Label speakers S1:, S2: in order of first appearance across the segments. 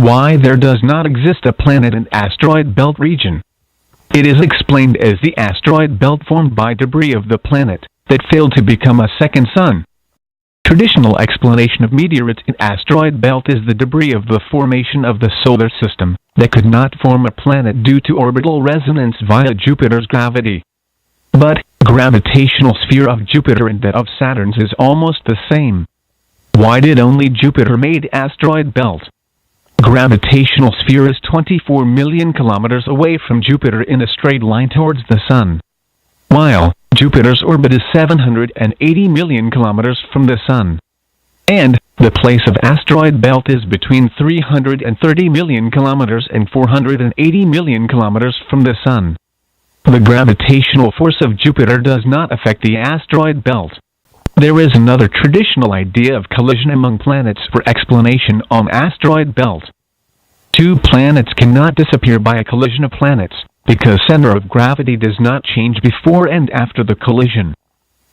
S1: Why there does not exist a planet in asteroid belt region? It is explained as the asteroid belt formed by debris of the planet that failed to become a second sun. Traditional explanation of meteorites in asteroid belt is the debris of the formation of the solar system that could not form a planet due to orbital resonance via Jupiter's gravity. But gravitational sphere of Jupiter and that of Saturn's is almost the same. Why did only Jupiter made asteroid belt? Gravitational sphere is 24 million kilometers away from Jupiter in a straight line towards the Sun, while Jupiter's orbit is 780 million kilometers from the Sun. And the place of asteroid belt is between 330 million kilometers and 480 million kilometers from the Sun. The gravitational force of Jupiter does not affect the asteroid belt. There is another traditional idea of collision among planets for explanation on asteroid belt. Two planets cannot disappear by a collision of planets, because center of gravity does not change before and after the collision.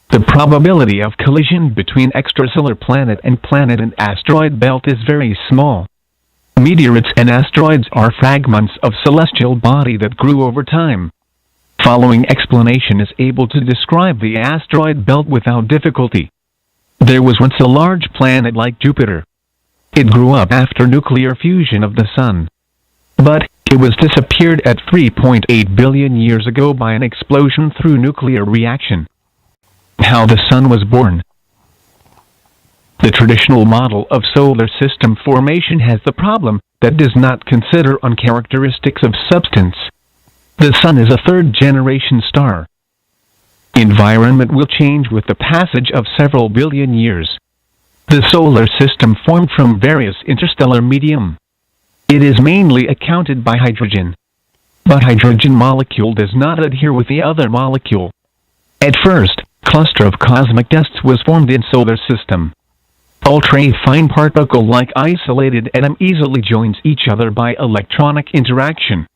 S1: The probability of collision between extrasolar planet and planet in asteroid belt is very small. Meteorites and asteroids are fragments of celestial body that grew over time. Following explanation is able to describe the asteroid belt without difficulty. There was once a large planet like Jupiter. It grew up after nuclear fusion of the Sun. But it was disappeared at 3.8 billion years ago by an explosion through nuclear reaction. How the Sun was born. The traditional model of solar system formation has the problem that does not consider on characteristics of substance. The Sun is a third-generation star. Environment will change with the passage of several billion years. The solar system formed from various interstellar medium. It is mainly accounted by hydrogen. But hydrogen molecule does not adhere with the other molecule. At first, cluster of cosmic dust was formed in solar system. Ultra-fine particle like isolated atom easily joins each other by electronic interaction.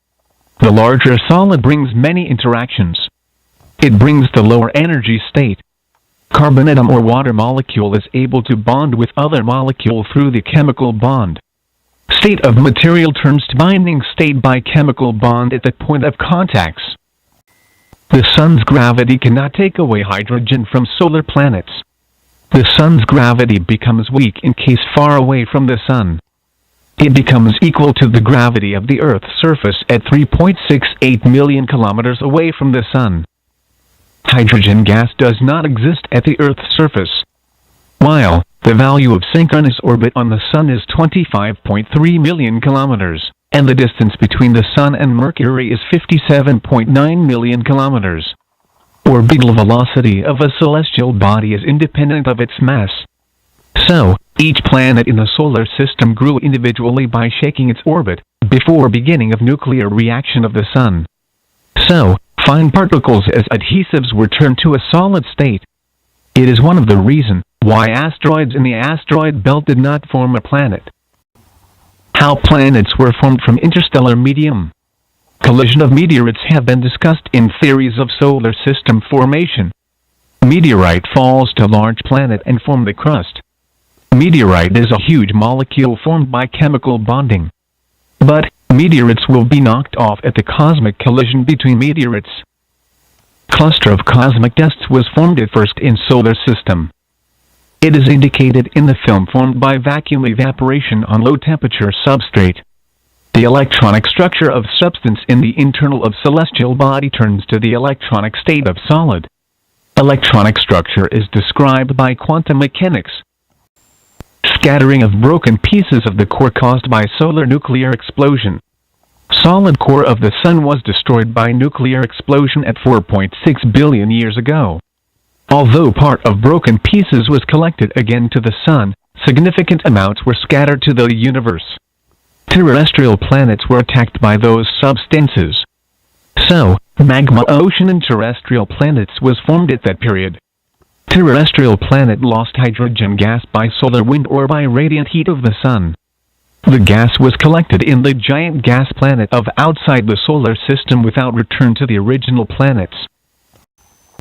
S1: The larger solid brings many interactions. It brings the lower energy state. Carbon atom or water molecule is able to bond with other molecule through the chemical bond. State of material turns to binding state by chemical bond at the point of contacts. The Sun's gravity cannot take away hydrogen from solar planets. The Sun's gravity becomes weak in case far away from the Sun. It becomes equal to the gravity of the Earth's surface at 3.68 million kilometers away from the Sun. Hydrogen gas does not exist at the Earth's surface. While the value of synchronous orbit on the Sun is 25.3 million kilometers, and the distance between the Sun and Mercury is 57.9 million kilometers. Orbital velocity of a celestial body is independent of its mass. So, each planet in the solar system grew individually by shaking its orbit, before beginning of nuclear reaction of the Sun. So, fine particles as adhesives were turned to a solid state. It is one of the reasons why asteroids in the asteroid belt did not form a planet. How planets were formed from interstellar medium. Collision of meteorites have been discussed in theories of solar system formation. Meteorite falls to large planet and form the crust. Meteorite is a huge molecule formed by chemical bonding. But meteorites will be knocked off at the cosmic collision between meteorites. Cluster of cosmic dust was formed at first in solar system. It is indicated in the film formed by vacuum evaporation on low temperature substrate. The electronic structure of substance in the internal of celestial body turns to the electronic state of solid. Electronic structure is described by quantum mechanics. Scattering of broken pieces of the core caused by solar nuclear explosion. Solid core of the Sun was destroyed by nuclear explosion at 4.6 billion years ago. Although part of broken pieces was collected again to the Sun, significant amounts were scattered to the universe. Terrestrial planets were attacked by those substances. So, magma ocean in terrestrial planets was formed at that period. Terrestrial planet lost hydrogen gas by solar wind or by radiant heat of the Sun. The gas was collected in the giant gas planet of outside the solar system without return to the original planets.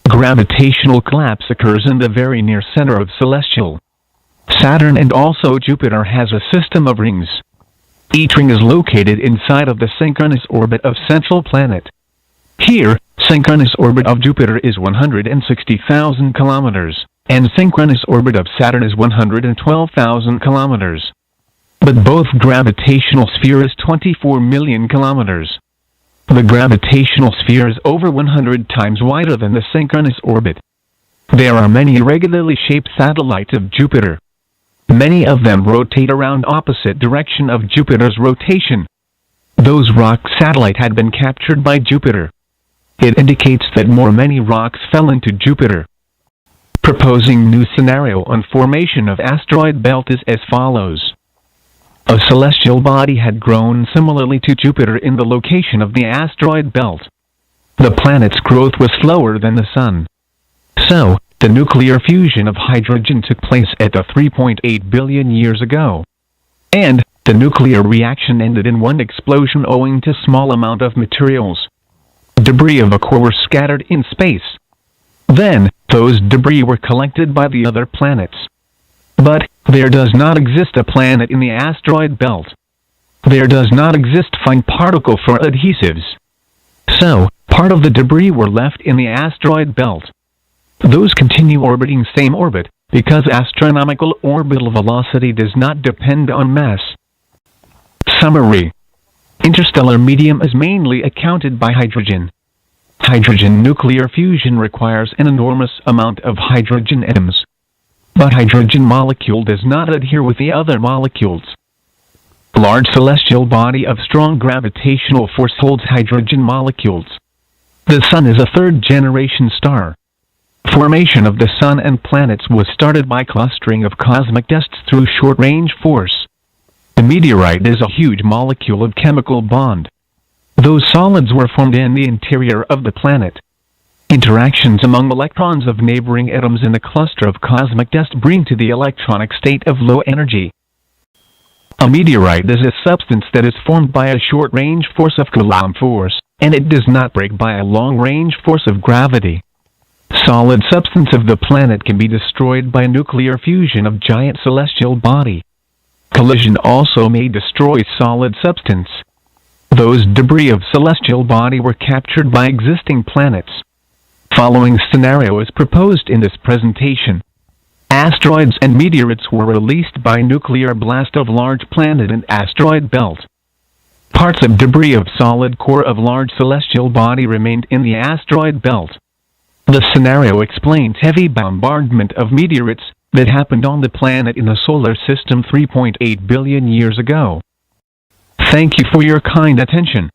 S1: Gravitational collapse occurs in the very near center of celestial. Saturn and also Jupiter has a system of rings. Each ring is located inside of the synchronous orbit of central planet. Here, synchronous orbit of Jupiter is 160,000 kilometers, and synchronous orbit of Saturn is 112,000 kilometers. But both gravitational sphere is 24 million kilometers. The gravitational sphere is over 100 times wider than the synchronous orbit. There are many irregularly shaped satellites of Jupiter. Many of them rotate around opposite direction of Jupiter's rotation. Those rock satellites had been captured by Jupiter. It indicates that many rocks fell into Jupiter. Proposing new scenario on formation of asteroid belt is as follows. A celestial body had grown similarly to Jupiter in the location of the asteroid belt. The planet's growth was slower than the Sun. So, the nuclear fusion of hydrogen took place at 3.8 billion years ago. And, the nuclear reaction ended in one explosion owing to small amount of materials. Debris of a core were scattered in space. Then, those debris were collected by the other planets. But, there does not exist a planet in the asteroid belt. There does not exist fine particle for adhesives. So, part of the debris were left in the asteroid belt. Those continue orbiting same orbit, because astronomical orbital velocity does not depend on mass. Summary. Interstellar medium is mainly accounted by hydrogen. Hydrogen nuclear fusion requires an enormous amount of hydrogen atoms. But hydrogen molecule does not adhere with the other molecules. Large celestial body of strong gravitational force holds hydrogen molecules. The Sun is a third-generation star. Formation of the Sun and planets was started by clustering of cosmic dust through short-range force. The meteorite is a huge molecule of chemical bond. Those solids were formed in the interior of the planet. Interactions among electrons of neighboring atoms in the cluster of cosmic dust bring to the electronic state of low energy. A meteorite is a substance that is formed by a short-range force of Coulomb force, and it does not break by a long-range force of gravity. Solid substance of the planet can be destroyed by nuclear fusion of giant celestial body. Collision also may destroy solid substance. Those debris of celestial body were captured by existing planets. Following scenario is proposed in this presentation. Asteroids and meteorites were released by nuclear blast of large planet and asteroid belt. Parts of debris of solid core of large celestial body remained in the asteroid belt. The scenario explains heavy bombardment of meteorites that happened on the planet in the solar system 3.8 billion years ago. Thank you for your kind attention.